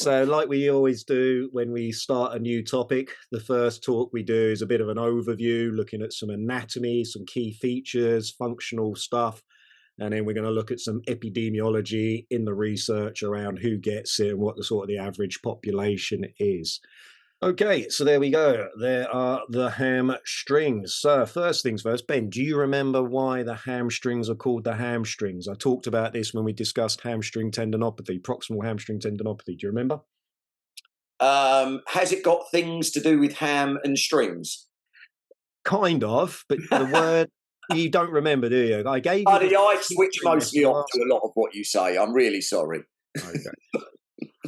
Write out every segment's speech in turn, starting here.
So, like we always do when we start a new topic, the first talk we do is a bit of an overview, looking at some anatomy, some key features, functional stuff. And then we're going to look at some epidemiology in the research around who gets it and what the sort of the average population is. Okay, so there we go. There are the hamstrings. So first things first, Ben, do you remember why the hamstrings are called the hamstrings? I talked about this when we discussed hamstring tendinopathy, proximal hamstring tendinopathy. Do you remember? Has it got things to do with ham and strings? Kind of, but the word you don't remember, do you? I gave you Buddy, the I switch history mostly lesson off last. to a lot of what you say. I'm really sorry. Okay.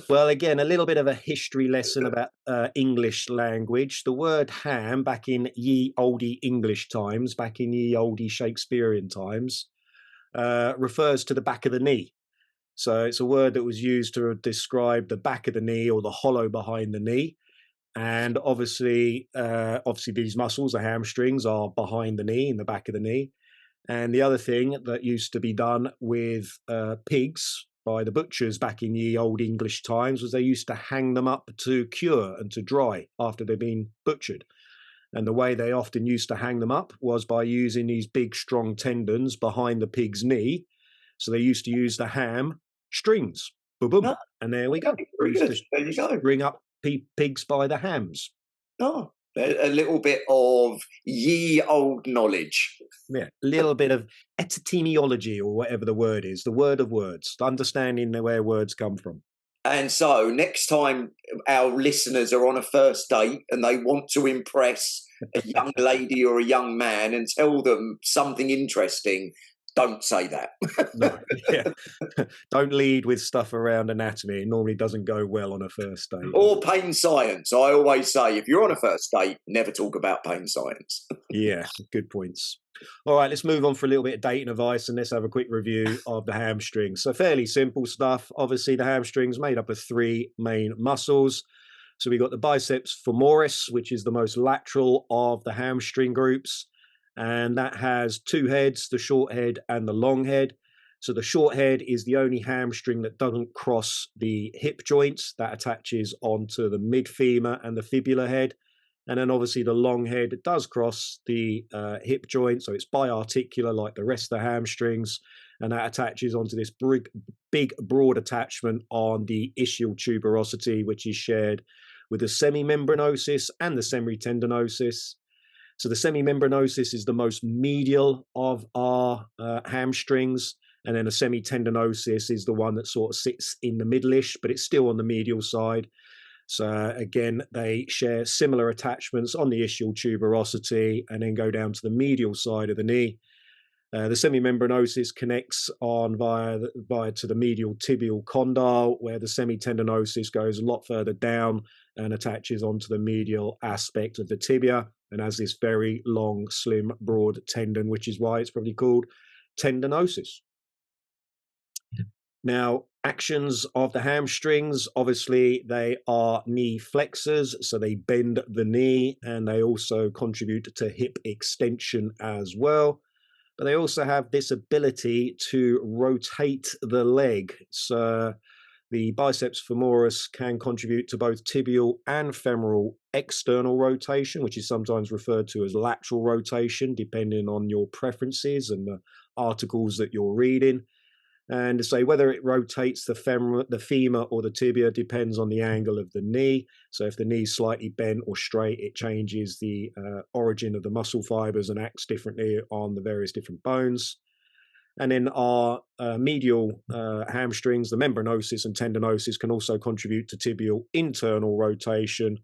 Well, again, a little bit of a history lesson about English language. The word ham, back in ye olde English times, back in ye olde Shakespearean times, refers to the back of the knee. So it's a word that was used to describe the back of the knee or the hollow behind the knee. And obviously, these muscles, the hamstrings, are behind the knee, in the back of the knee. And the other thing that used to be done with pigs by the butchers back in the old English times was they used to hang them up to cure and to dry after they'd been butchered. And the way they often used to hang them up was by using these big, strong tendons behind the pig's knee. So they used to use the ham strings. Boom, boom. No, And there we go. very We used good. to There you go. bring up pigs by the hams. Oh, a little bit of ye old knowledge. Yeah, a little bit of etymology or whatever the word is, the word of words, understanding where words come from. And so next time our listeners are on a first date and they want to impress a young lady or a young man and tell them something interesting, don't say that. No, yeah. Don't lead with stuff around anatomy. It normally doesn't go well on a first date. Or pain science. I always say if you're on a first date, never talk about pain science. Yeah, good points. All right, let's move on for a little bit of dating advice and let's have a quick review of the hamstrings. So fairly simple stuff. Obviously, the hamstring's made up of three main muscles. So we've got the biceps femoris, which is the most lateral of the hamstring groups. And that has two heads, the short head and the long head. So the short head is the only hamstring that doesn't cross the hip joints. That attaches onto the mid femur and the fibular head. And then obviously the long head does cross the hip joint. So it's biarticular like the rest of the hamstrings. And that attaches onto this big broad attachment on the ischial tuberosity, which is shared with the semimembranosus and the semitendinosus. So the semimembranosus is the most medial of our hamstrings, and then a semitendinosus is the one that sort of sits in the middle-ish, but it's still on the medial side. So again, they share similar attachments on the ischial tuberosity and then go down to the medial side of the knee. The semimembranosus connects on via to the medial tibial condyle, where the semitendinosus goes a lot further down and attaches onto the medial aspect of the tibia and has this very long, slim, broad tendon, which is why it's probably called tendinosis. Now, actions of the hamstrings, obviously, they are knee flexors, so they bend the knee and they also contribute to hip extension as well. But they also have this ability to rotate the leg. So the biceps femoris can contribute to both tibial and femoral external rotation, which is sometimes referred to as lateral rotation, depending on your preferences and the articles that you're reading. And to say whether it rotates the femur or the tibia depends on the angle of the knee. So if the knee is slightly bent or straight, it changes the origin of the muscle fibers and acts differently on the various different bones. And then our medial hamstrings, the membranosus and tendinosus, can also contribute to tibial internal rotation.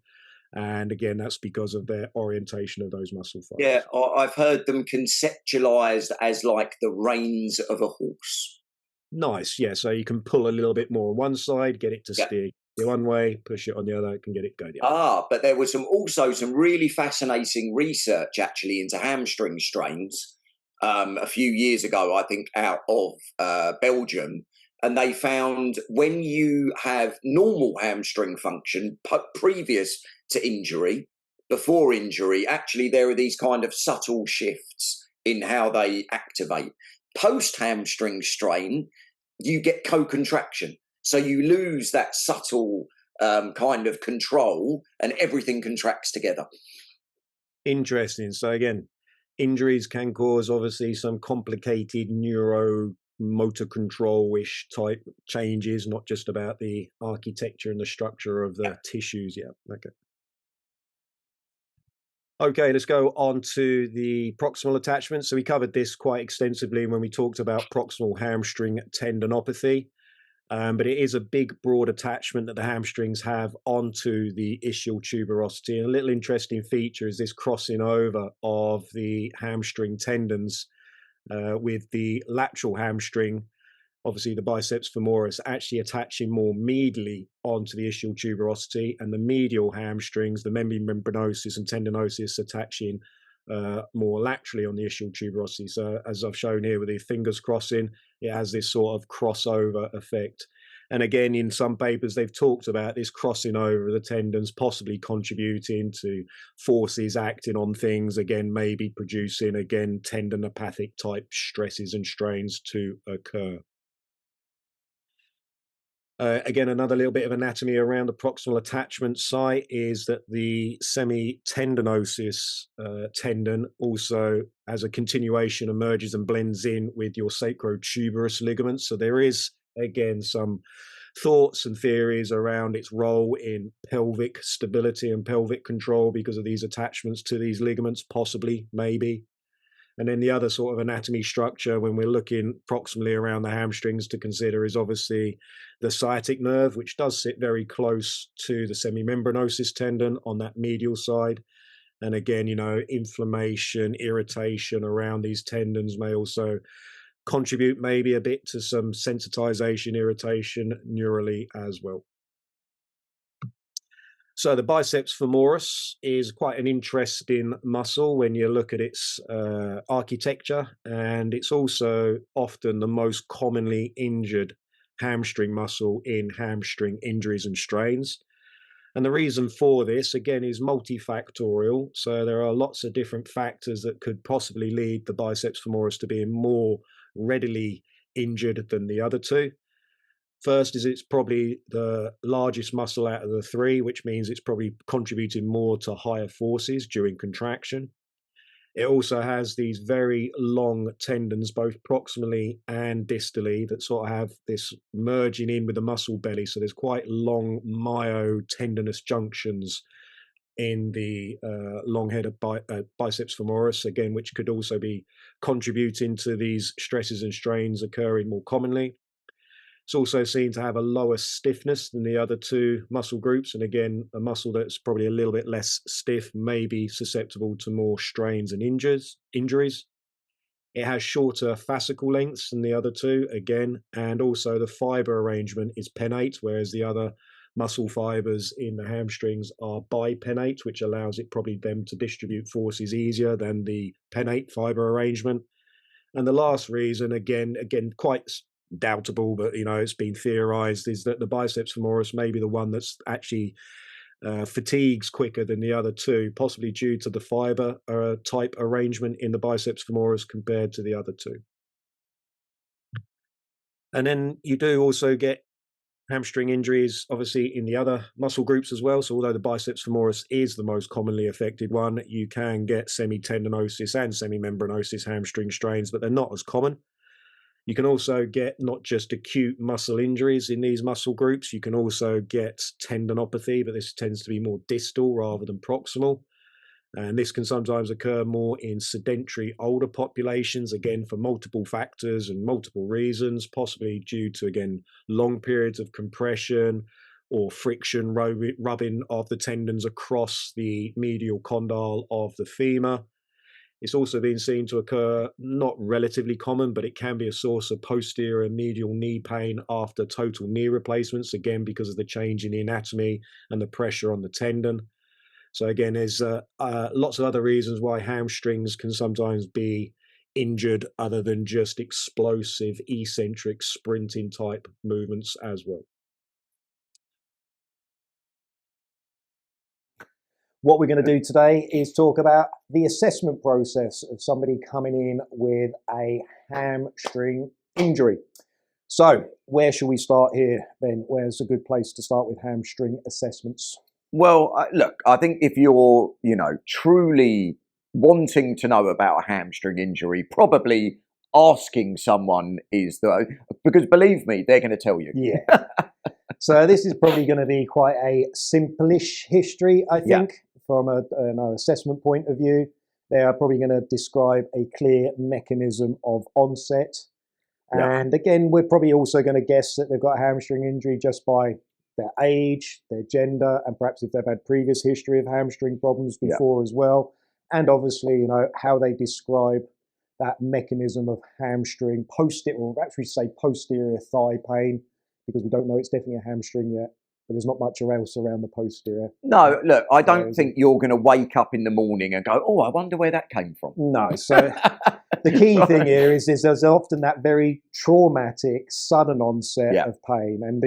And again, that's because of their orientation of those muscle fibers. Yeah, I've heard them conceptualized as like the reins of a horse. Nice, yeah. So you can pull a little bit more on one side, get it to steer one way, push it on the other, can get it go the other. But there was also some really fascinating research actually into hamstring strains a few years ago, I think, out of Belgium. And they found when you have normal hamstring function previous to injury, before injury, actually there are these kind of subtle shifts in how they activate. Post hamstring strain, you get co-contraction. So you lose that subtle kind of control, and everything contracts together. Interesting. So again, injuries can cause obviously some complicated motor control-ish type changes, not just about the architecture and the structure of the tissues. Yeah. Okay. Okay, let's go on to the proximal attachment. So we covered this quite extensively when we talked about proximal hamstring tendinopathy. But it is a big, broad attachment that the hamstrings have onto the ischial tuberosity. And a little interesting feature is this crossing over of the hamstring tendons with the lateral hamstring, obviously the biceps femoris, actually attaching more medially onto the ischial tuberosity, and the medial hamstrings, the membranosus and tendinosus, attaching more laterally on the ischial tuberosity. So as I've shown here with the fingers crossing, it has this sort of crossover effect. And again, in some papers, they've talked about this crossing over of the tendons possibly contributing to forces acting on things, again, maybe producing, again, tendinopathic type stresses and strains to occur. Again, another little bit of anatomy around the proximal attachment site is that the semitendinosus tendon also, as a continuation, emerges and blends in with your sacrotuberous ligaments. So there is, again, some thoughts and theories around its role in pelvic stability and pelvic control because of these attachments to these ligaments, possibly, maybe. And then the other sort of anatomy structure when we're looking proximally around the hamstrings to consider is obviously the sciatic nerve, which does sit very close to the semimembranosus tendon on that medial side. And again, inflammation, irritation around these tendons may also contribute maybe a bit to some sensitization, irritation neurally as well. So the biceps femoris is quite an interesting muscle when you look at its architecture, and it's also often the most commonly injured hamstring muscle in hamstring injuries and strains. And the reason for this, again, is multifactorial. So there are lots of different factors that could possibly lead the biceps femoris to being more readily injured than the other two. First is it's probably the largest muscle out of the three, which means it's probably contributing more to higher forces during contraction. It also has these very long tendons, both proximally and distally, that sort of have this merging in with the muscle belly. So there's quite long myotendinous junctions in the long head of biceps femoris, again, which could also be contributing to these stresses and strains occurring more commonly. It's also seen to have a lower stiffness than the other two muscle groups. And again, a muscle that's probably a little bit less stiff may be susceptible to more strains and injuries. It has shorter fascicle lengths than the other two, again, and also the fiber arrangement is pennate, whereas the other muscle fibers in the hamstrings are bipennate, which allows it probably them to distribute forces easier than the pennate fiber arrangement. And the last reason, again, quite doubtable, but it's been theorized, is that the biceps femoris may be the one that's actually fatigues quicker than the other two, possibly due to the fiber type arrangement in the biceps femoris compared to the other two. And then you do also get hamstring injuries, obviously, in the other muscle groups as well. So although the biceps femoris is the most commonly affected one, you can get semitendinosus and semimembranosus hamstring strains, but they're not as common. You can also get not just acute muscle injuries in these muscle groups, you can also get tendinopathy, but this tends to be more distal rather than proximal. And this can sometimes occur more in sedentary older populations, again, for multiple factors and multiple reasons, possibly due to, again, long periods of compression or friction rubbing of the tendons across the medial condyle of the femur. It's also been seen to occur, not relatively common, but it can be a source of posterior medial knee pain after total knee replacements, again, because of the change in the anatomy and the pressure on the tendon. So again, there's lots of other reasons why hamstrings can sometimes be injured other than just explosive, eccentric, sprinting type movements as well. What we're going to do today is talk about the assessment process of somebody coming in with a hamstring injury. So, where should we start here, Ben? Where's a good place to start with hamstring assessments? Well, look, I think if you're, truly wanting to know about a hamstring injury, probably asking someone because believe me, they're going to tell you. Yeah. So this is probably going to be quite a simplish history, I think, from an assessment point of view. They are probably going to describe a clear mechanism of onset. And again, we're probably also going to guess that they've got a hamstring injury just by their age, their gender, and perhaps if they've had previous history of hamstring problems before as well. And obviously, how they describe that mechanism of hamstring posterior thigh pain, because we don't know it's definitely a hamstring yet, but there's not much else around the posterior. No, look, I don't think you're going to wake up in the morning and go, oh, I wonder where that came from. No, so the key thing here is there's often that very traumatic, sudden onset of pain. And,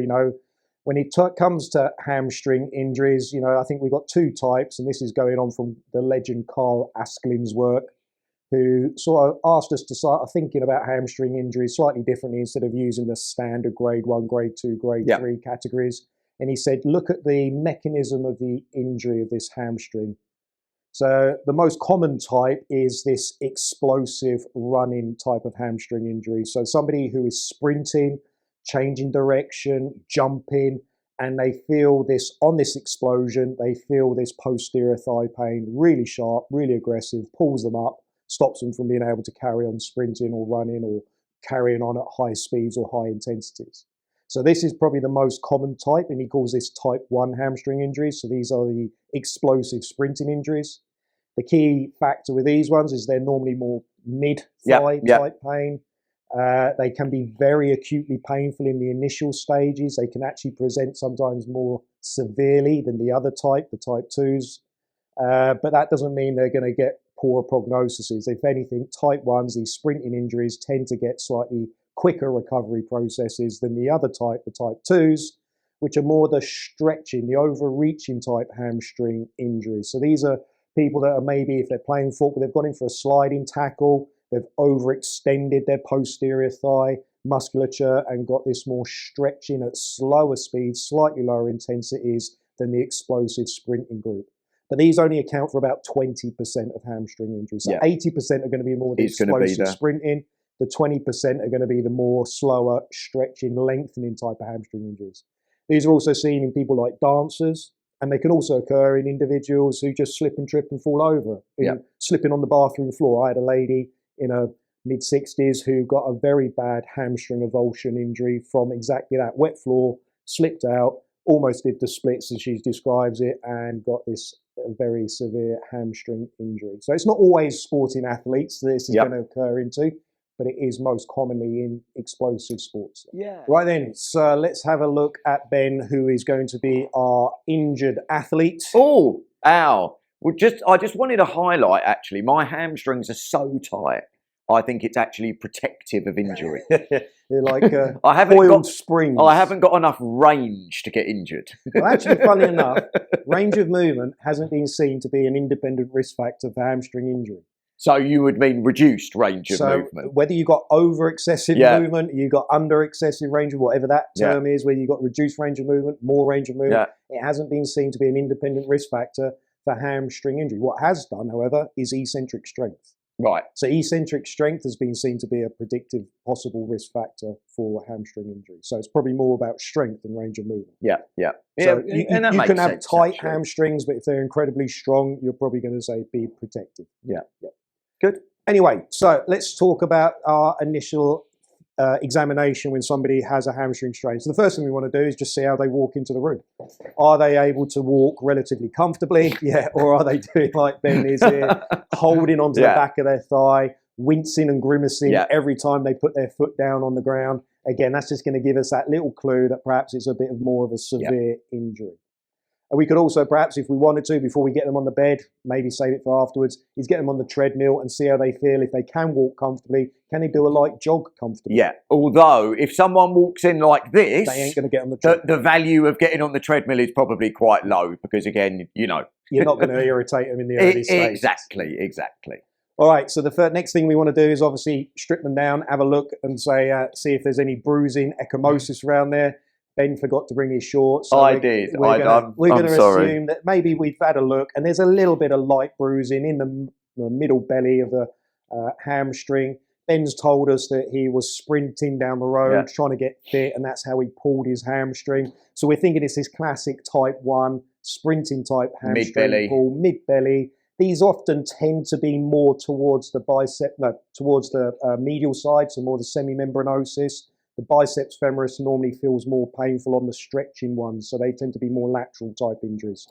when it comes to hamstring injuries, I think we've got two types, and this is going on from the legend Carl Askelling's work, who sort of asked us to start thinking about hamstring injuries slightly differently instead of using the standard grade 1, grade 2, grade 3 categories. And he said, look at the mechanism of the injury of this hamstring. So the most common type is this explosive running type of hamstring injury. So somebody who is sprinting, changing direction, jumping, and they feel this, on this explosion, they feel this posterior thigh pain, really sharp, really aggressive, pulls them up, stops them from being able to carry on sprinting or running or carrying on at high speeds or high intensities. So this is probably the most common type, and he calls this type 1 hamstring injuries. So these are the explosive sprinting injuries. The key factor with these ones is they're normally more mid-thigh type pain. They can be very acutely painful in the initial stages. They can actually present sometimes more severely than the other type, the type 2s. But that doesn't mean they're going to get poorer prognoses. If anything, type 1s, these sprinting injuries, tend to get slightly quicker recovery processes than the other type, the type 2s, which are more the stretching, the overreaching type hamstring injuries. So these are people that are maybe, if they're playing football, they've gone in for a sliding tackle, they've overextended their posterior thigh musculature and got this more stretching at slower speeds, slightly lower intensities than the explosive sprinting group. But these only account for about 20% of hamstring injuries. So 80% are going to be more the explosive sprinting. The 20% are going to be the more slower, stretching, lengthening type of hamstring injuries. These are also seen in people like dancers, and they can also occur in individuals who just slip and trip and fall over, slipping on the bathroom floor. I had a lady in her mid-60s who got a very bad hamstring avulsion injury from exactly that. Wet floor, slipped out, almost did the splits as she describes it, and got this very severe hamstring injury. So it's not always sporting athletes this is going to occur into, but it is most commonly in explosive sports. Right then, so let's have a look at Ben, who is going to be our injured athlete. Oh, ow. Well, I just wanted to highlight, actually, my hamstrings are so tight, I think it's actually protective of injury. They're like coiled springs. I haven't got enough range to get injured. Well, actually, funny enough, range of movement hasn't been seen to be an independent risk factor for hamstring injury. So you would mean reduced range of movement? Whether you got over excessive movement, you got under excessive range of whatever that term is, whether you got reduced range of movement, more range of movement, it hasn't been seen to be an independent risk factor for hamstring injury. What has done, however, is eccentric strength. Right. So eccentric strength has been seen to be a predictive possible risk factor for hamstring injury. So it's probably more about strength than range of movement. So you can have tight hamstrings, but if they're incredibly strong, you're probably going to say be protected. Good. Anyway, so let's talk about our initial examination when somebody has a hamstring strain. So the first thing we want to do is just see how they walk into the room. Are they able to walk relatively comfortably? Or are they doing like Ben is here, holding onto the back of their thigh, wincing and grimacing every time they put their foot down on the ground? Again, that's just going to give us that little clue that perhaps it's a bit more of a severe injury. And we could also, perhaps if we wanted to, before we get them on the bed, maybe save it for afterwards, is get them on the treadmill and see how they feel. If they can walk comfortably, can they do a light jog comfortably? Although if someone walks in like this, they ain't going to get on the treadmill. The value of getting on the treadmill is probably quite low because, again, you're not going to irritate them in the early stage. Exactly. All right, so the next thing we want to do is obviously strip them down, have a look and say, see if there's any bruising, ecchymosis around there. Ben forgot to bring his shorts. So I did. We're going to sorry. assume that maybe we've had a look and there's a little bit of light bruising in the middle belly of the hamstring. Ben's told us that he was sprinting down the road trying to get fit, and that's how he pulled his hamstring. So we're thinking it's this classic type 1 sprinting type hamstring pull, mid-belly. These often tend to be more towards the towards the medial side, so more the semimembranosus. The biceps femoris normally feels more painful on the stretching ones, so they tend to be more lateral type injuries.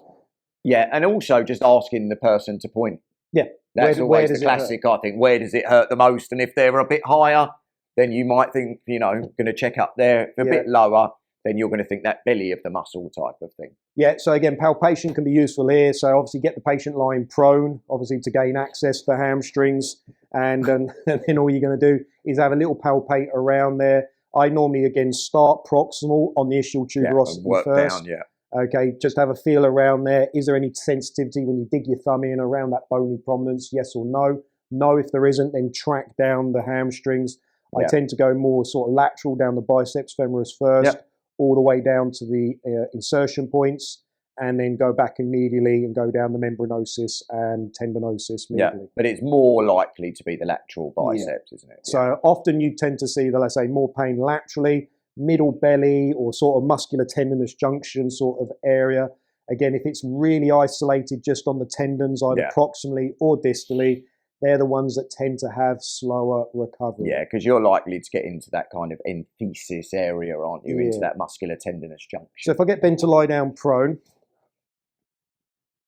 Yeah, and also just asking the person to point. Yeah. That's always the classic, I think. Where does it hurt the most? And if they're a bit higher, then you might think, going to check up there. If they're a bit lower, then you're going to think that belly of the muscle type of thing. Yeah, so again, palpation can be useful here. So obviously get the patient lying prone, obviously to gain access to hamstrings. And then all you're going to do is have a little palpate around there. I normally, again, start proximal on the ischial tuberosity first. Down, Okay, just have a feel around there. Is there any sensitivity when you dig your thumb in around that bony prominence? Yes or no? No, if there isn't, then track down the hamstrings. I tend to go more sort of lateral down the biceps femoris first, all the way down to the insertion points, and then go back immediately and go down the membranosus and tendinosus medially. Yeah, but it's more likely to be the lateral biceps, isn't it? So often you tend to see, let's say, more pain laterally, middle belly or sort of muscular tendinous junction sort of area. Again, if it's really isolated just on the tendons, either proximally or distally, they're the ones that tend to have slower recovery. Yeah, because you're likely to get into that kind of enthesis area, aren't you? Into that muscular tendinous junction. So if I get Ben to lie down prone.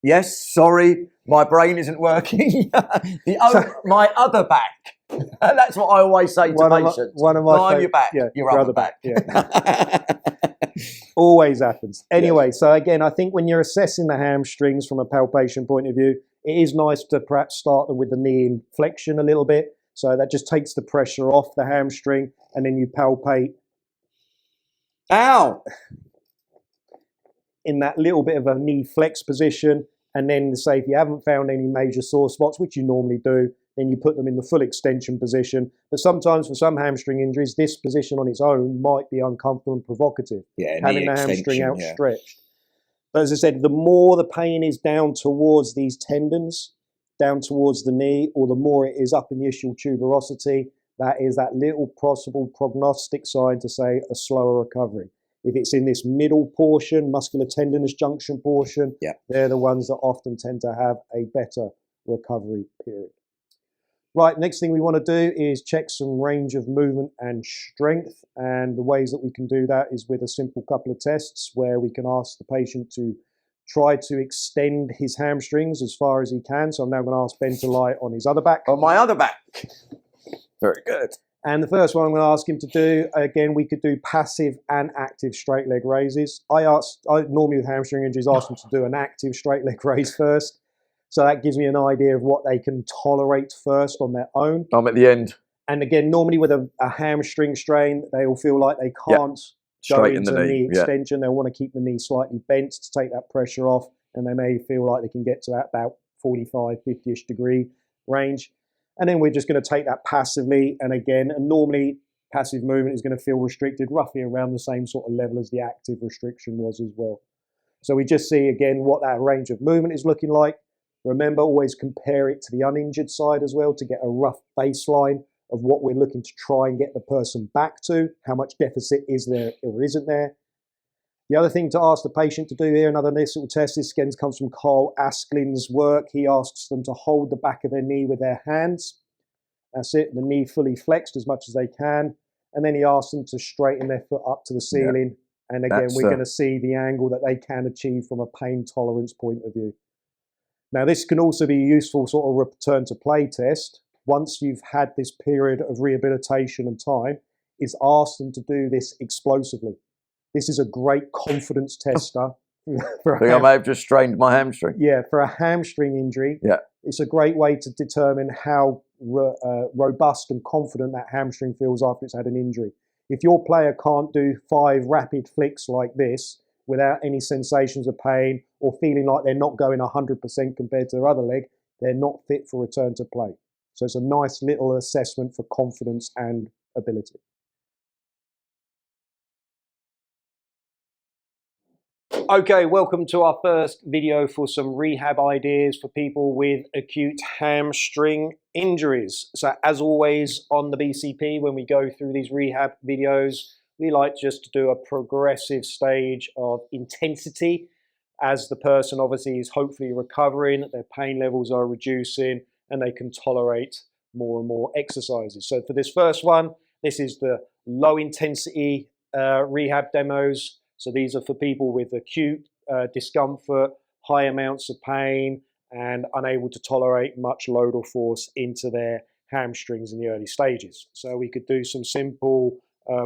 Yes, sorry, my brain isn't working. My other back. That's what I always say to patients. One of my lie on your back, your other back. Always happens. Anyway, so again, I think when you're assessing the hamstrings from a palpation point of view, it is nice to perhaps start them with the knee in flexion a little bit. So that just takes the pressure off the hamstring, and then you palpate. Ow! In that little bit of a knee flex position. And then say if you haven't found any major sore spots, which you normally do, then you put them in the full extension position. But sometimes for some hamstring injuries, this position on its own might be uncomfortable and provocative. Yeah, having the hamstring outstretched. But as I said, the more the pain is down towards these tendons, down towards the knee, or the more it is up in the ischial tuberosity, that is that little possible prognostic sign to say a slower recovery. If it's in this middle portion, muscular tendinous junction portion, they're the ones that often tend to have a better recovery period. Right, next thing we want to do is check some range of movement and strength. And the ways that we can do that is with a simple couple of tests where we can ask the patient to try to extend his hamstrings as far as he can. So I'm now going to ask Ben to lie on his other back. On my other back. Very good. And the first one I'm going to ask him to do, again, we could do passive and active straight leg raises. I normally with hamstring injuries, ask them to do an active straight leg raise first. So that gives me an idea of what they can tolerate first on their own. I'm at the end. And again, normally with a hamstring strain, they will feel like they can't go into the knee extension. They'll want to keep the knee slightly bent to take that pressure off. And they may feel like they can get to that about 45, 50-ish degree range. And then we're just going to take that passively. And again, and normally passive movement is going to feel restricted roughly around the same sort of level as the active restriction was as well. So we just see again what that range of movement is looking like. Remember, always compare it to the uninjured side as well to get a rough baseline of what we're looking to try and get the person back to. How much deficit is there or isn't there? The other thing to ask the patient to do here, another nice little test, this again comes from Carl Asklin's work. He asks them to hold the back of their knee with their hands. That's it, the knee fully flexed as much as they can. And then he asks them to straighten their foot up to the ceiling. Yeah. And again, we're going to see the angle that they can achieve from a pain tolerance point of view. Now, this can also be a useful sort of return to play test. Once you've had this period of rehabilitation and time, is ask them to do this explosively. This is a great confidence tester. I think I may have just strained my hamstring. Yeah, for a hamstring injury, it's a great way to determine how robust and confident that hamstring feels after it's had an injury. If your player can't do 5 rapid flicks like this without any sensations of pain or feeling like they're not going 100% compared to their other leg, they're not fit for return to play. So it's a nice little assessment for confidence and ability. Okay, welcome to our first video for some rehab ideas for people with acute hamstring injuries. So as always on the BCP, when we go through these rehab videos, we like just to do a progressive stage of intensity as the person obviously is hopefully recovering, their pain levels are reducing, and they can tolerate more and more exercises. So for this first one, this is the low intensity rehab demos. So these are for people with acute discomfort, high amounts of pain, and unable to tolerate much load or force into their hamstrings in the early stages. So we could do some simple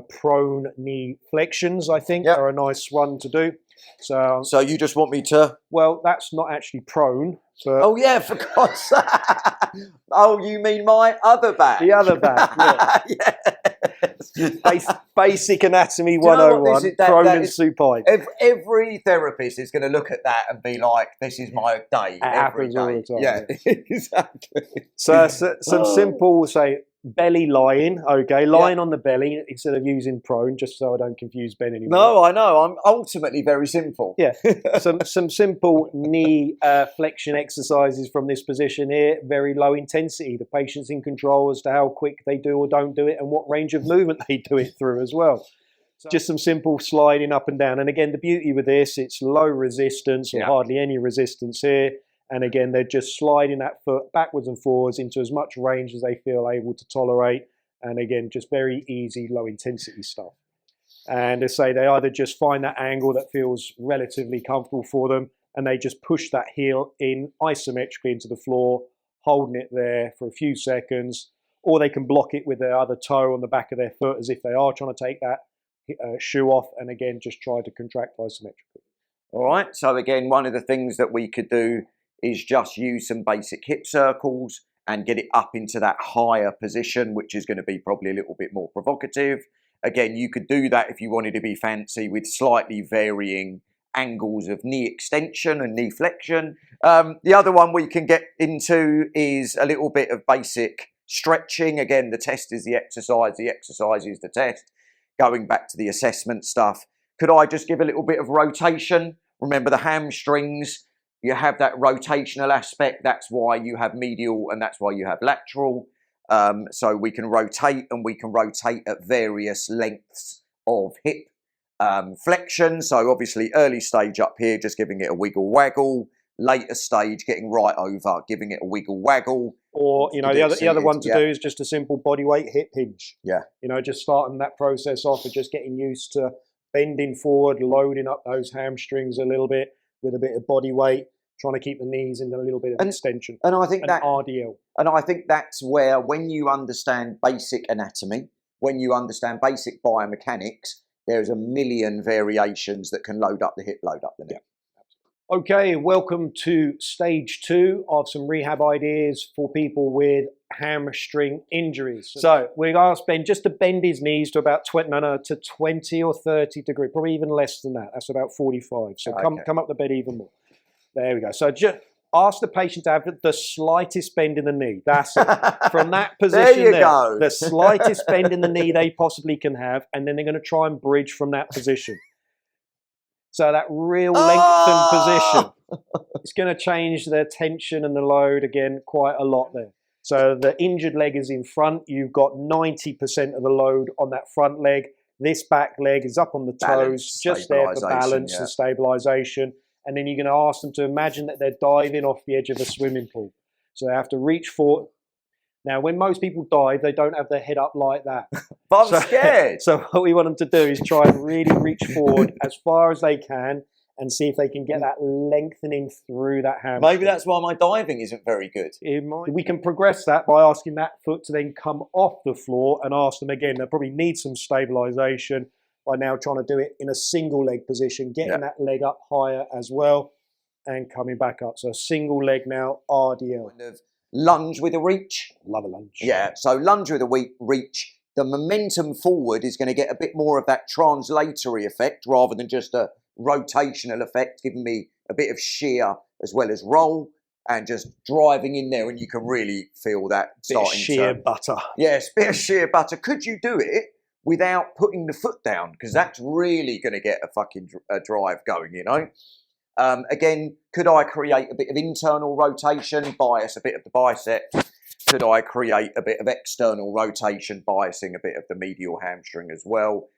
prone knee flexions, I think, are a nice one to do. So you just want me to? Well, that's not actually prone. But oh yeah, for God's sake. Oh, you mean my other back? The other back, yeah. Yes. Basic anatomy 101, prone and supine. Every therapist is going to look at that and be like, this is my day. It happens all the time. Yeah, exactly. So some simple, say, belly lying, okay, lying on the belly instead of using prone, just so I don't confuse Ben anymore. No, I know. I'm ultimately very simple. Yeah, some simple knee flexion exercises from this position here, very low intensity. The patient's in control as to how quick they do or don't do it and what range of movement they do it through as well. So just some simple sliding up and down. And again, the beauty with this, it's low resistance or hardly any resistance here. And again, they're just sliding that foot backwards and forwards into as much range as they feel able to tolerate. And again, just very easy, low intensity stuff. And as I say, they either just find that angle that feels relatively comfortable for them, and they just push that heel in isometrically into the floor, holding it there for a few seconds, or they can block it with their other toe on the back of their foot as if they are trying to take that shoe off, and again, just try to contract isometrically. All right, so again, one of the things that we could do is just use some basic hip circles and get it up into that higher position, which is going to be probably a little bit more provocative. Again, you could do that if you wanted to be fancy with slightly varying angles of knee extension and knee flexion. The other one we can get into is a little bit of basic stretching. Again, the test is the exercise is the test. Going back to the assessment stuff, could I just give a little bit of rotation? Remember the hamstrings, you have that rotational aspect. That's why you have medial and that's why you have lateral. So we can rotate, and we can rotate at various lengths of hip flexion. So obviously early stage up here, just giving it a wiggle waggle. Later stage, getting right over, giving it a wiggle waggle. Or, you know, the other one to do is just a simple body weight hip hinge. Yeah. You know, just starting that process off and just getting used to bending forward, loading up those hamstrings a little bit with a bit of body weight, trying to keep the knees in a little bit of extension. And I think that RDL. And I think that's where, when you understand basic anatomy, when you understand basic biomechanics, there's a million variations that can load up the hip, load up the knee. Yeah. Okay, welcome to stage 2 of some rehab ideas for people with hamstring injuries. So we're going to ask Ben just to bend his knees to about 20 or 30 degrees, probably even less than that. That's about 45. So come up the bed even more. There we go. So just ask the patient to have the slightest bend in the knee. That's it. From that position there you go. The slightest bend in the knee they possibly can have, and then they're going to try and bridge from that position. So that real lengthened position, it's going to change the tension and the load again quite a lot there. So the injured leg is in front. You've got 90% of the load on that front leg. This back leg is up on the toes, just there for balance and stabilization. And then you're going to ask them to imagine that they're diving off the edge of a swimming pool. So they have to reach forward. Now, when most people dive, they don't have their head up like that. But I'm scared. So what we want them to do is try and really reach forward as far as they can and see if they can get that lengthening through that hamstring. Maybe that's why my diving isn't very good. We can progress that by asking that foot to then come off the floor and ask them again. They'll probably need some stabilization by now trying to do it in a single leg position, getting that leg up higher as well and coming back up. So a single leg now, RDL. Kind of lunge with a reach. Love a lunge. Yeah, so lunge with a reach. The momentum forward is going to get a bit more of that translatory effect rather than just a rotational effect, giving me a bit of shear as well as roll. and just driving in there, and you can really feel that Bit of starting sheer to... butter. Yes, bit of sheer butter. Could you do it without putting the foot down? Because that's really going to get a fucking drive going, you know? Again, could I create a bit of internal rotation, bias a bit of the bicep? Could I create a bit of external rotation, biasing a bit of the medial hamstring as well?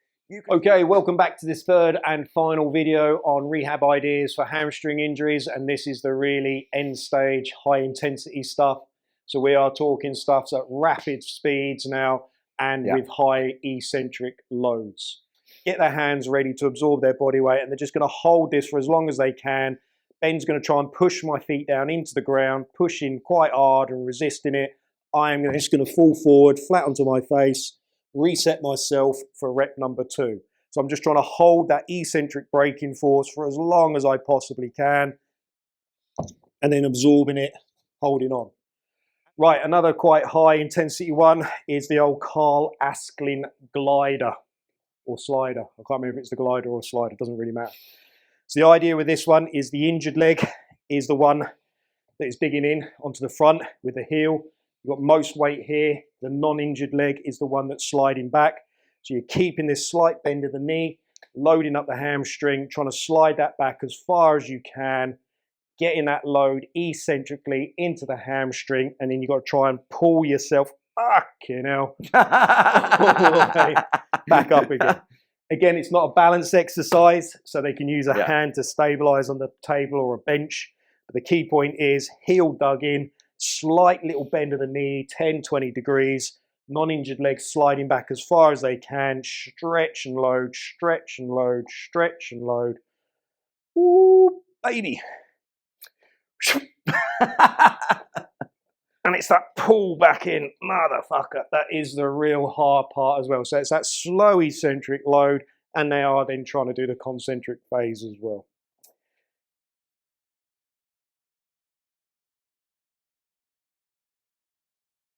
Okay, welcome back to this third and final video on rehab ideas for hamstring injuries, and this is the really end stage, high intensity stuff. So we are talking stuff at rapid speeds now and with high eccentric loads. Get their hands ready to absorb their body weight, and they're just going to hold this for as long as they can. Ben's going to try and push my feet down into the ground, pushing quite hard and resisting it. I am just going to fall forward, flat onto my face, reset myself for rep number 2. So I'm just trying to hold that eccentric braking force for as long as I possibly can, and then absorbing it, holding on. Right, another quite high intensity one is the old Carl Asklin glider or slider. I can't remember if it's the glider or slider, it doesn't really matter. So the idea with this one is the injured leg is the one that is digging in onto the front with the heel. You've got most weight here. The non-injured leg is the one that's sliding back. So you're keeping this slight bend of the knee, loading up the hamstring, trying to slide that back as far as you can, getting that load eccentrically into the hamstring, and then you've got to try and pull yourself all the way back up again. Again, it's not a balance exercise, so they can use a hand to stabilize on the table or a bench. But the key point is heel dug in, slight little bend of the knee, 10, 20 degrees, non-injured legs sliding back as far as they can, stretch and load, stretch and load, stretch and load. Ooh, baby. And it's that pull back in, motherfucker. That is the real hard part as well. So it's that slow eccentric load, and they are then trying to do the concentric phase as well.